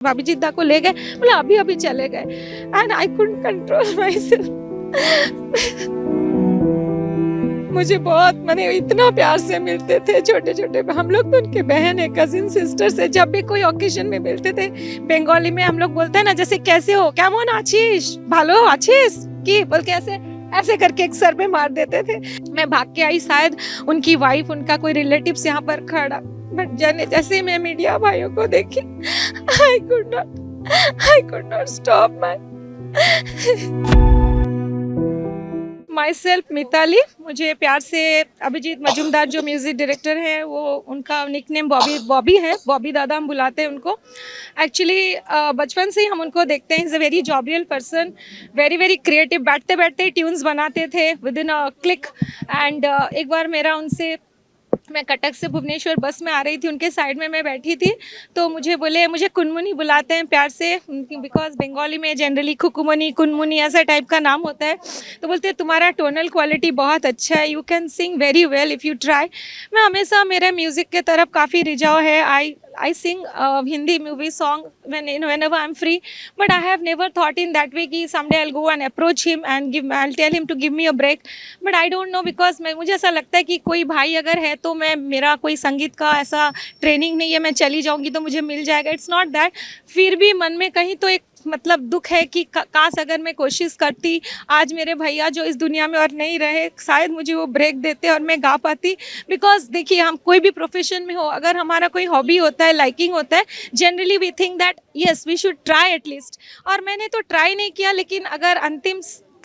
भाभी जी दा को ले गए, बोला अभी अभी चले गए and I couldn't control my self. मुझे बहुत माने इतना प्यार से मिलते थे छोटे छोटे, हम लोग तो उनके बहन है, कजिन सिस्टर्स है। जब भी कोई ओकेजन में मिलते थे, बंगाली में हम लोग बोलते हैं ना, जैसे कैसे हो, केमन आछिस, भालो आछिस की बोल के ऐसे ऐसे करके एक सर पे मार देते थे। मैं भाग के आई, शायद उनकी वाइफ, उनका कोई रिलेटिव्स यहाँ पर खड़ा, बट जाने जैसे मैं मीडिया भाइयों को देखी, I could not stop myself Mitali. मुझे प्यार से अभिजीत मजूमदार जो म्यूजिक डायरेक्टर है, वो उनका निकनेम बॉबी है, बॉबी दादा हम बुलाते हैं उनको। एक्चुअली बचपन से ही हम उनको देखते हैं। Is a very jovial person, very very creative, बैठते बैठते ही ट्यून्स बनाते थे within a click. And एक बार मेरा उनसे, मैं कटक से भुवनेश्वर बस में आ रही थी, उनके साइड में मैं बैठी थी, तो मुझे बोले, मुझे कुनमुनी बुलाते हैं प्यार से, बिकॉज बंगाली में जनरली खुकुमनी कुनमुनी ऐसा टाइप का नाम होता है। तो बोलते हैं तुम्हारा टोनल क्वालिटी बहुत अच्छा है, you can sing very well if you try. मैं हमेशा, मेरे म्यूज़िक के तरफ काफ़ी रिझाव है। I sing Hindi movie song whenever I'm free, but I have never thought in that way कि someday I'll go and approach him and I'll tell him to give me a break, but I don't know because मुझे ऐसा लगता है कि कोई भाई अगर है तो मेरा कोई संगीत का ऐसा ट्रेनिंग नहीं है, मैं चली जाऊंगी तो मुझे मिल जाएगा, इट्स नॉट दैट। फिर भी मन में कहीं तो एक मतलब दुख है कि काश अगर मैं कोशिश करती, आज मेरे भैया जो इस दुनिया में और नहीं रहे, शायद मुझे वो ब्रेक देते और मैं गा पाती। बिकॉज देखिए, हम कोई भी प्रोफेशन में हो, अगर हमारा कोई हॉबी होता है, लाइकिंग होता है, generally we think that yes we should try at least. और मैंने तो ट्राई नहीं किया, लेकिन अगर अंतिम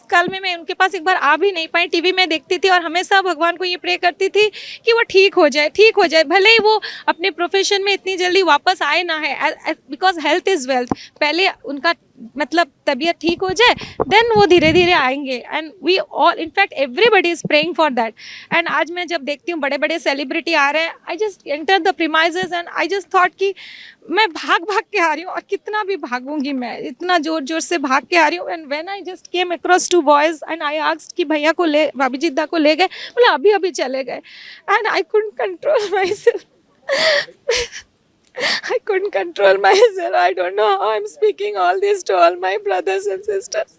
कल में मैं उनके पास एक बार आ भी नहीं पाई, टीवी में देखती थी और हमेशा भगवान को ये प्रे करती थी कि वो ठीक हो जाए, भले ही वो अपने प्रोफेशन में इतनी जल्दी वापस आए ना है, बिकॉज हेल्थ इज़ वेल्थ। पहले उनका मतलब तबीयत ठीक हो जाए, देन वो धीरे धीरे आएंगे, and we all, in fact everybody is praying for that. And आज मैं जब देखती हूँ बड़े बड़े सेलिब्रिटी आ रहे हैं, I just enter the premises and I just thought कि मैं भाग भाग के आ रही हूँ, और कितना भी भागूंगी, मैं इतना जोर जोर से भाग के आ रही हूँ। And when I just came across two boys and I asked कि भैया को ले, भाभी जी दा को ले गए, बोला अभी अभी चले गए, and I couldn't control my self. I couldn't control myself. I don't know how I'm speaking all this to all my brothers and sisters.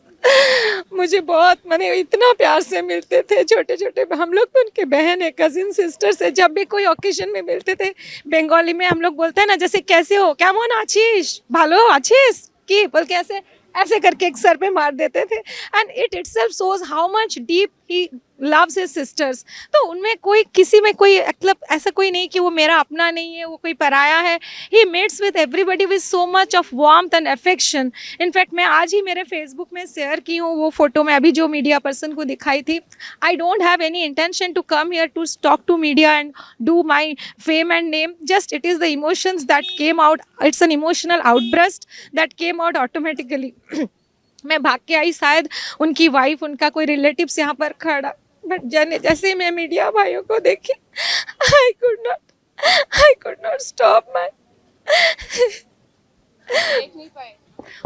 मुझे बहुत माने इतना प्यार से मिलते थे छोटे छोटे, हम लोग तो उनके बहन है, कजिन सिस्टर्स है। जब भी कोई ओकेजन में मिलते थे, बंगाली में हम लोग बोलते हैं ना, जैसे कैसे हो, केमन आछिस, भालो आछिस की बोल के ऐसे ऐसे करके एक सर पे मार देते थे। And it itself shows how much deep he loves his sisters. तो उनमें कोई, किसी में कोई मतलब ऐसा कोई नहीं कि वो मेरा अपना नहीं है, वो कोई पराया है। He meets with everybody with so much of warmth and affection. In fact मैं आज ही मेरे फेसबुक में शेयर की हूँ वो फोटो, मैं अभी जो मीडिया पर्सन को दिखाई थी। I don't have any intention to come here to talk to media and do my fame and name, just it is the emotions that came out, it's an emotional outburst that came out automatically. मैं भाग के आई, शायद उनकी wife, उनका कोई relatives यहाँ पर खड़ा, बट जाने जैसे मैं मीडिया भाइयों को देखी, आई कुड नॉट स्टॉप माई।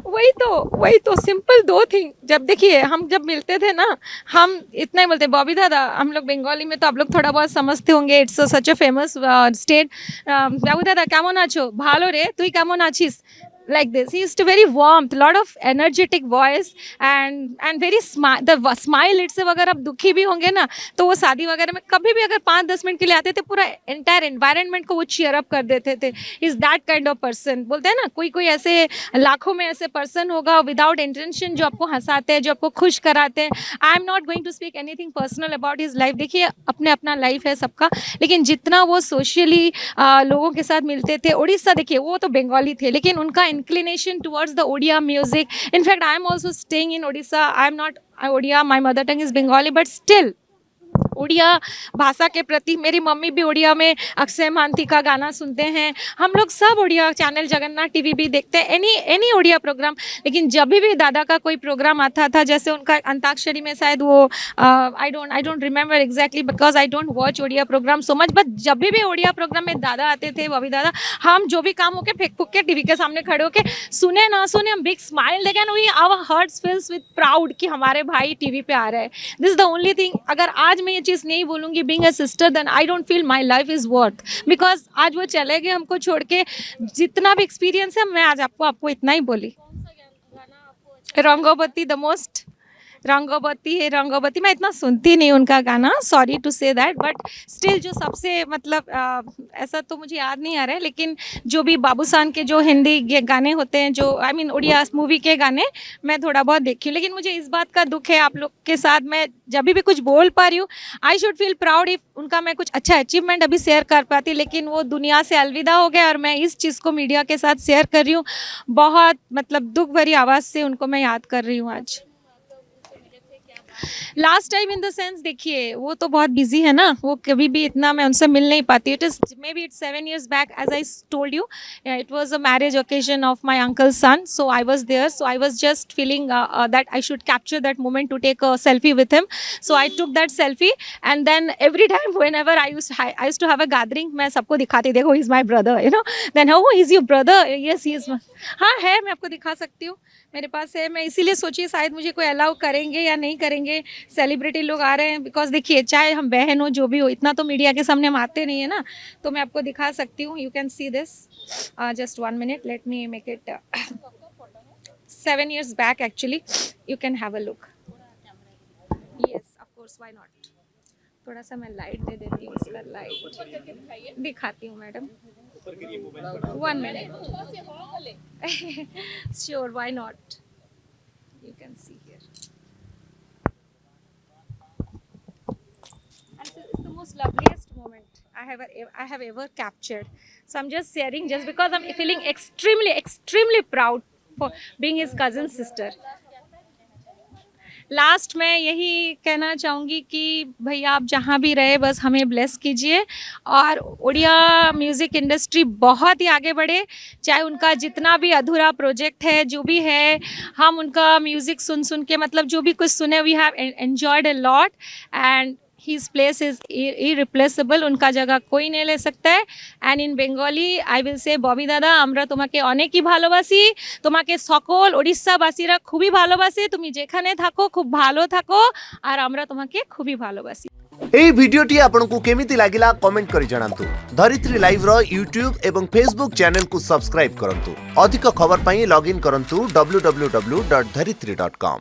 वही तो सिंपल दो थिंग। जब देखिए, हम जब मिलते थे ना, हम इतना ही बोलते, बॉबी दादा, हम लोग बंगाली में तो आप लोग थोड़ा बहुत समझते होंगे, it's such a famous state. Bobby दादा केमन आछो, भालो रे, तुई केमन आछिस, like this. He used to very warmth, lot of energetic voice and very smile. The smile itself, अगर आप दुखी भी होंगे ना, तो वो शादी वगैरह में कभी भी अगर 5-10 मिनट के लिए आते थे, पूरा एंटायर एनवायरनमेंट को वो चीयर अप कर देते थे। Is that kind of person. बोलते हैं ना, कोई ऐसे लाखों में ऐसे पर्सन होगा विदाउट इंटेंशन, जो आपको हंसाते हैं, जो आपको खुश कराते हैं। I am not going to speak anything personal about his life. देखिए, अपना लाइफ है सबका, लेकिन जितना वो सोशली लोगों के साथ मिलते थे, उड़ीसा देखिए, वो तो बंगाली थे, लेकिन उनका inclination towards the Odia music. In fact, I am also staying in Odisha. I am not Odia, my mother tongue is Bengali, but still Odia भाषा के प्रति, मेरी मम्मी भी उड़िया में अक्षय महांती का गाना सुनते हैं, हम लोग सब उड़िया चैनल, जगन्नाथ टीवी भी देखते हैं, एनी उड़िया प्रोग्राम। लेकिन जब भी दादा का कोई प्रोग्राम आता था, जैसे उनका अंताक्षरी में शायद वो I don't remember exactly because I don't watch Odia program so much, but जब भी उड़िया प्रोग्राम में दादा आते थे, बॉबी दादा, हम जो भी काम होके फेंक फूक के टीवी के सामने खड़े होके सुने ना सुने, हम बिग स्माइल देखे ना, our hearts fills with proud कि हमारे भाई टीवी पे आ रहे हैं। This is the only thing. अगर आज मैं ये चीज़ नहीं बोलूँगी being a sister, then I don't feel my life is worth, because आज वो चले गए हमको छोड़ के। जितना भी एक्सपीरियंस है मैं आज आपको इतना ही बोली। रंगोबती द मोस्ट, रंगोबती है, रंगोबती मैं इतना सुनती नहीं उनका गाना, sorry to say that, but still जो सबसे मतलब ऐसा तो मुझे याद नहीं आ रहा है, लेकिन जो भी बाबूसान के जो हिंदी गाने होते हैं, जो आई मीन उड़िया मूवी के गाने मैं थोड़ा बहुत देखी हूँ। लेकिन मुझे इस बात का दुख है आप लोग के साथ, मैं जब भी कुछ बोल पा रही हूँ I should feel proud if उनका मैं कुछ अच्छा अचीवमेंट अभी शेयर कर पाती, लेकिन वो दुनिया से अलविदा हो गया और मैं इस चीज़ को मीडिया के साथ शेयर कर रही हूँ। बहुत मतलब दुख भरी आवाज़ से उनको मैं याद कर रही हूँ आज। Last time in the sense देखिए वो तो बहुत बिजी है ना, वो कभी भी इतना मैं उनसे मिल नहीं पाती। It is maybe it's 7 years back, as I told you, it was a marriage occasion of my uncle son, so I was there, so I was just feeling that I should capture that moment to take a selfie with him, so I took that selfie and then every time whenever I used to have a gathering, मैं सबको दिखाती, देखो he is my brother, you know, then how he is your brother, yes he is, हाँ है, मैं आपको दिखा सकती हूँ, मेरे पास है। मैं इसीलिए सोची शायद मुझे कोई अलाउ करेंगे या नहीं करेंगे, सेलिब्रिटी लोग आ रहे हैं, बिकॉज देखिए चाहे हम बहन हो जो भी हो, इतना तो मीडिया के सामने हम आते नहीं है ना, तो मैं आपको दिखा सकती हूँ। You can see this, just 1 minute, let me make it 7 years back actually, you can have a look, yes of course, why not. थोड़ा सा मैं लाइट दे देती हूँ, इसका लाइट दिखाती हूँ madam, 1 minute, sure, why not, you can see here, and it's the most loveliest moment I have ever captured, so I'm just sharing just because I'm feeling extremely proud for being his cousin sister. Last मैं यही कहना चाहूँगी कि भैया आप जहाँ भी रहे बस हमें ब्लेस कीजिए और उड़िया म्यूज़िक इंडस्ट्री बहुत ही आगे बढ़े, चाहे उनका जितना भी अधूरा प्रोजेक्ट है जो भी है, हम उनका म्यूज़िक सुन के मतलब जो भी कुछ सुने, we have enjoyed a lot and his place is irreplaceable, उनका जगह कोई नहीं ले सकता है। And in Bengali I will say Bobby दादा আমরা তোমাকে অনেকই ভালোবাসি, তোমাকে সকল ওড়িশাবাসীরা খুবই ভালোবাসে, তুমি যেখানে থাকো খুব ভালো থাকো আর আমরা তোমাকে খুবই ভালোবাসি। এই ভিডিওটি आपनको केमिति लागिला कमेंट करि जणांतु। धरित्री लाइव रो यूट्यूब एवं फेसबुक चैनल को सब्सक्राइब करंतु। अधिक खबर पई लॉगिन करंतु www.dharitri.com।